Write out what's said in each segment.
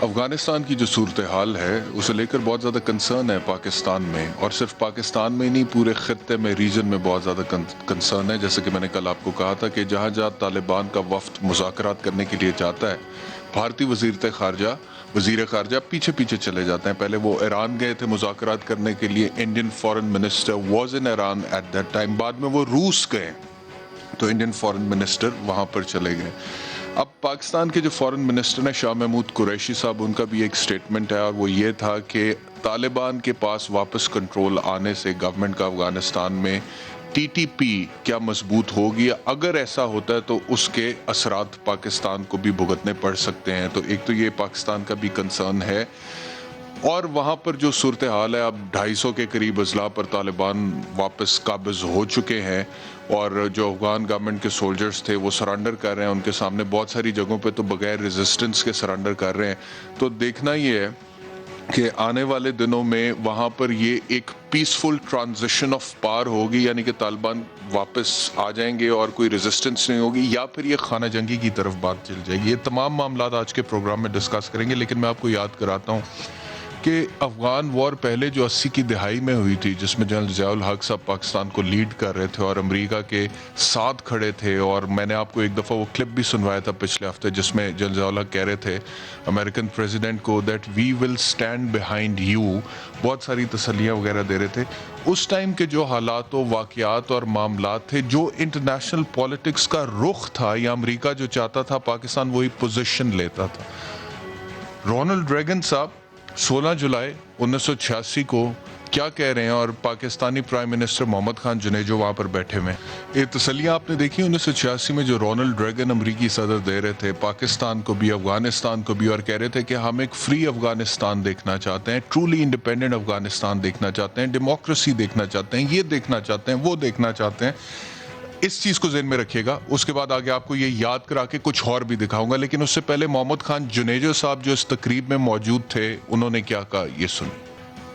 افغانستان کی جو صورتحال ہے اسے لے کر بہت زیادہ کنسرن ہے پاکستان میں، اور صرف پاکستان میں نہیں، پورے خطے میں، ریجن میں بہت زیادہ کنسرن ہے. جیسے کہ میں نے کل آپ کو کہا تھا کہ جہاں جہاں طالبان کا وفد مذاکرات کرنے کے لیے جاتا ہے، بھارتی وزیر خارجہ پیچھے پیچھے چلے جاتے ہیں. پہلے وہ ایران گئے تھے مذاکرات کرنے کے لیے، Indian foreign minister was in Iran at that time. بعد میں وہ روس گئے تو انڈین فارن منسٹر وہاں پر چلے گئے. اب پاکستان کے جو فارن منسٹر ہیں شاہ محمود قریشی صاحب، ان کا بھی ایک سٹیٹمنٹ ہے، اور وہ یہ تھا کہ طالبان کے پاس واپس کنٹرول آنے سے گورنمنٹ کا افغانستان میں ٹی ٹی پی کیا مضبوط ہوگی، اگر ایسا ہوتا ہے تو اس کے اثرات پاکستان کو بھی بھگتنے پڑ سکتے ہیں. تو ایک تو یہ پاکستان کا بھی کنسرن ہے. اور وہاں پر جو صورتحال ہے، اب 250 کے قریب اضلاع پر طالبان واپس قابض ہو چکے ہیں، اور جو افغان گورنمنٹ کے سولجرز تھے وہ سرنڈر کر رہے ہیں. ان کے سامنے بہت ساری جگہوں پہ تو بغیر ریزسٹنس کے سرنڈر کر رہے ہیں. تو دیکھنا یہ ہے کہ آنے والے دنوں میں وہاں پر یہ ایک پیسفل ٹرانزیشن آف پاور ہوگی، یعنی کہ طالبان واپس آ جائیں گے اور کوئی ریزسٹنس نہیں ہوگی، یا پھر یہ خانہ جنگی کی طرف بات چل جائے گی. یہ تمام معاملات آج کے پروگرام میں ڈسکس کریں گے، لیکن میں آپ کو یاد کراتا ہوں کہ افغان وار پہلے جو 80 کی دہائی میں ہوئی تھی، جس میں جنرل ضیاء الحق صاحب پاکستان کو لیڈ کر رہے تھے اور امریکہ کے ساتھ کھڑے تھے، اور میں نے آپ کو ایک دفعہ وہ کلپ بھی سنوایا تھا پچھلے ہفتے، جس میں جنرل ضیاء الحق کہہ رہے تھے امریکن پریزیڈنٹ کو that we will stand behind you, بہت ساری تسلیاں وغیرہ دے رہے تھے. اس ٹائم کے جو حالات و واقعات اور معاملات تھے، جو انٹرنیشنل پالیٹکس کا رخ تھا، یا امریکہ جو چاہتا تھا پاکستان وہی پوزیشن لیتا تھا. رونلڈ ریگن صاحب 16 جولائی 1986 کو کیا کہہ رہے ہیں، اور پاکستانی پرائم منسٹر محمد خان جنیجو وہاں پر بیٹھے ہوئے. یہ تسلیاں آپ نے دیکھی 1986 میں جو رونلڈ ریگن امریکی صدر دے رہے تھے پاکستان کو بھی، افغانستان کو بھی، اور کہہ رہے تھے کہ ہم ایک فری افغانستان دیکھنا چاہتے ہیں، ٹرولی انڈیپینڈنٹ افغانستان دیکھنا چاہتے ہیں، ڈیموکریسی دیکھنا چاہتے ہیں، یہ دیکھنا چاہتے ہیں، وہ دیکھنا چاہتے ہیں. اس چیز کو ذہن میں رکھیے گا. اس کے بعد آگے آپ کو یہ یاد کرا کے کچھ اور بھی دکھاؤں گا، لیکن اس سے پہلے محمد خان جنیجو صاحب جو اس تقریب میں موجود تھے، انہوں نے کیا کہا یہ سنیں.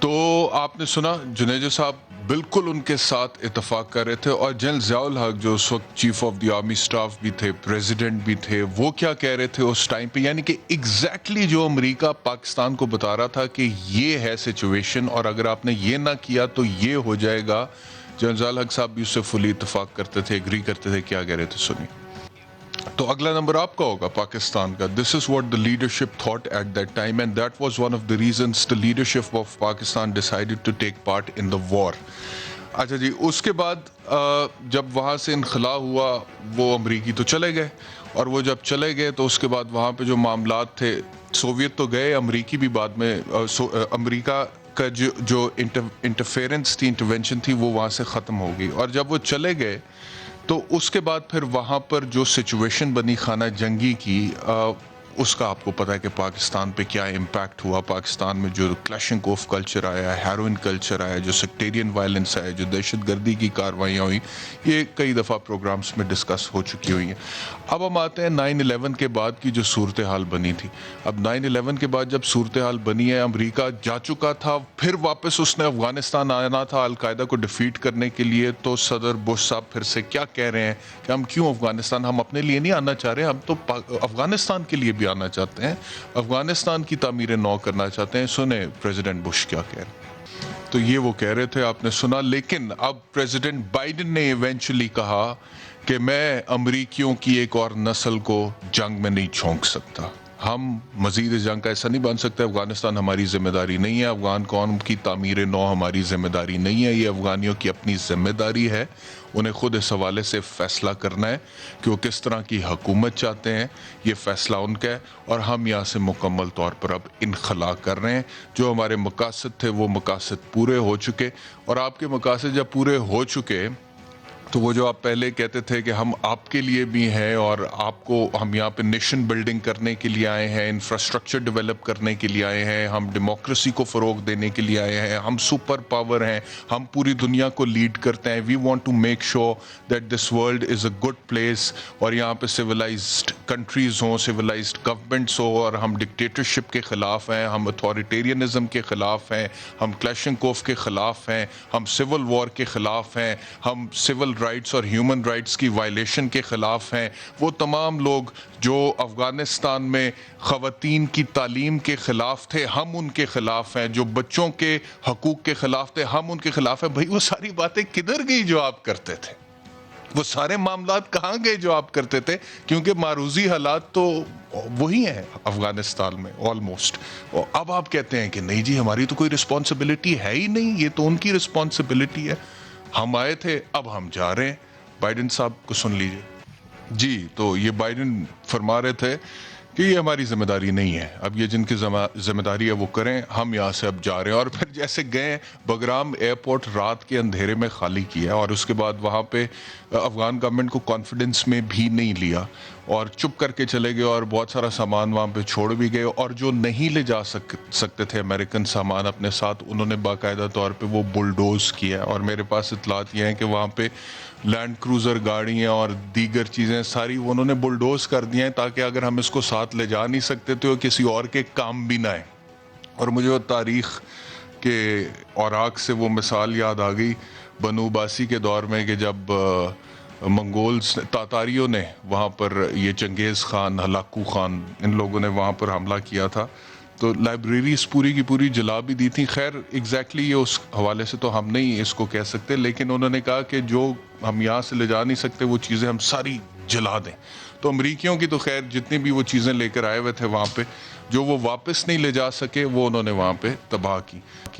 تو آپ نے سنا جنیجو صاحب بالکل ان کے ساتھ اتفاق کر رہے تھے، اور جنرل ضیاء الحق جو اس وقت chief of the army staff بھی تھے، پریزیڈنٹ بھی تھے، وہ کیا کہہ رہے تھے اس ٹائم پہ، یعنی کہ ایگزیکٹلی جو امریکہ پاکستان کو بتا رہا تھا کہ یہ ہے سچویشن، اور اگر آپ نے یہ نہ کیا تو یہ ہو جائے گا. جنرل ضیاء الحق صاحب بھی اس سے فلی اتفاق کرتے تھے، ایگری کرتے تھے. کیا کہہ رہے تھے سنیے. تو اگلا نمبر آپ کا ہوگا پاکستان کا. This is what the leadership thought at that time and that was one of the reasons the leadership of Pakistan decided to take part in the war. اچھا جی، اس کے بعد جب وہاں سے انخلا ہوا، وہ امریکی تو چلے گئے، اور وہ جب چلے گئے تو اس کے بعد وہاں پہ جو معاملات تھے، سوویت تو گئے، امریکی بھی بعد میں، امریکہ کا جو انٹرفیرنس تھی، انٹرونشن تھی، وہ وہاں سے ختم ہو گئی. اور جب وہ چلے گئے تو اس کے بعد پھر وہاں پر جو سچویشن بنی خانہ جنگی کی، اس کا آپ کو پتا ہے کہ پاکستان پہ کیا امپیکٹ ہوا. پاکستان میں جو کلیشنگ آف کلچر آیا، ہیروئن کلچر آیا، جو سیکٹیرین وائلنس آیا، جو دہشت گردی کی کاروائیاں ہوئی، یہ کئی دفعہ پروگرامز میں ڈسکس ہو چکی ہوئی ہیں. اب ہم آتے ہیں 9/11 کے بعد کی جو صورتحال بنی تھی. اب 9/11 کے بعد جب صورتحال بنی ہے، امریکہ جا چکا تھا، پھر واپس اس نے افغانستان آنا تھا القاعدہ کو ڈیفیٹ کرنے کے لیے. تو صدر بش صاحب پھر سے کیا کہہ رہے ہیں کہ ہم کیوں افغانستان، ہم اپنے لیے نہیں آنا چاہ رہے، ہم تو افغانستان کے لیے بھی آنا چاہتے ہیں، افغانستان کی تعمیر نو کرنا چاہتے ہیں. سنیں پریزیڈنٹ بش کیا کہہ رہے ہیں. تو یہ وہ کہہ رہے تھے، آپ نے سنا. لیکن اب پریزیڈنٹ بائیڈن نے ایونچولی کہا کہ میں امریکیوں کی ایک اور نسل کو جنگ میں نہیں جھونک سکتا، ہم مزید جنگ کا ایسا نہیں بن سکتے، افغانستان ہماری ذمہ داری نہیں ہے، افغان قوم کی تعمیر نو ہماری ذمہ داری نہیں ہے، یہ افغانیوں کی اپنی ذمہ داری ہے. انہیں خود اس حوالے سے فیصلہ کرنا ہے کہ وہ کس طرح کی حکومت چاہتے ہیں، یہ فیصلہ ان کا ہے. اور ہم یہاں سے مکمل طور پر اب انخلا کر رہے ہیں. جو ہمارے مقاصد تھے وہ مقاصد پورے ہو چکے، اور آپ کے مقاصد جب پورے ہو چکے تو وہ جو آپ پہلے کہتے تھے کہ ہم آپ کے لیے بھی ہیں، اور آپ کو ہم یہاں پہ نیشن بلڈنگ کرنے کے لیے آئے ہیں، انفراسٹرکچر ڈیولپ کرنے کے لیے آئے ہیں، ہم ڈیموکریسی کو فروغ دینے کے لیے آئے ہیں، ہم سپر پاور ہیں، ہم پوری دنیا کو لیڈ کرتے ہیں. We want to make sure that this world is a good place, اور یہاں پہ سویلائزڈ کنٹریز ہوں، سویلائزڈ گورنمنٹس ہوں، اور ہم ڈکٹیٹرشپ کے خلاف ہیں، ہم اتھارٹیرینزم کے خلاف ہیں، ہم کلیشنکوف کے خلاف ہیں، ہم سول وار کے خلاف ہیں، ہم سول رائٹس اور ہیومن رائٹس کی وائلیشن کے خلاف ہیں، وہ تمام لوگ جو افغانستان میں خواتین کی تعلیم کے خلاف تھے ہم ان کے خلاف ہیں، جو بچوں کے حقوق کے خلاف تھے ہم ان کے خلاف ہیں. بھائی وہ ساری باتیں کدھر گئی جو آپ کرتے تھے؟ وہ سارے معاملات کہاں گئے جو آپ کرتے تھے؟ کیونکہ معروضی حالات تو وہی ہیں افغانستان میں آلموسٹ. اب آپ کہتے ہیں کہ نہیں جی ہماری تو کوئی رسپانسبلٹی ہے ہی نہیں، یہ تو ان کی رسپانسبلٹی ہے. ہم آئے تھے، اب ہم جا رہے ہیں. بائیڈن صاحب کو سن لیجئے. جی تو یہ بائیڈن فرما رہے تھے کہ یہ ہماری ذمہ داری نہیں ہے، اب یہ جن کی ذمہ داری ہے وہ کریں، ہم یہاں سے اب جا رہے ہیں. اور پھر جیسے گئے بگرام ایئرپورٹ رات کے اندھیرے میں خالی کیا اور اس کے بعد وہاں پہ افغان گورنمنٹ کو کانفیڈنس میں بھی نہیں لیا اور چپ کر کے چلے گئے اور بہت سارا سامان وہاں پہ چھوڑ بھی گئے. اور جو نہیں لے جا سکتے تھے امریکن سامان اپنے ساتھ، انہوں نے باقاعدہ طور پہ وہ بلڈوز کیا. اور میرے پاس اطلاعات یہ ہیں کہ وہاں پہ لینڈ کروزر گاڑیاں اور دیگر چیزیں ساری وہ انہوں نے بلڈوز کر دی ہیں تاکہ اگر ہم اس کو ساتھ لے جا نہیں سکتے تو کسی اور کے کام بھی نہ آئے. اور مجھے وہ تاریخ کے اوراق سے وہ مثال یاد آ گئی بنو باسی کے دور میں کہ جب منگولز تاتاریوں نے وہاں پر یہ چنگیز خان، ہلاکو خان، ان لوگوں نے وہاں پر حملہ کیا تھا تو لائبریریز پوری کی پوری جلا بھی دی تھی. خیر ایگزیکٹلی یہ اس حوالے سے تو ہم نہیں اس کو کہہ سکتے، لیکن انہوں نے کہا کہ جو ہم یہاں سے لے جا نہیں سکتے وہ چیزیں ہم ساری جلا دیں. تو امریکیوں کی تو خیر جتنی بھی وہ چیزیں لے کر آئے ہوئے تھے وہاں پہ، جو وہ واپس نہیں لے جا سکے وہ انہوں نے وہاں پہ تباہ کی.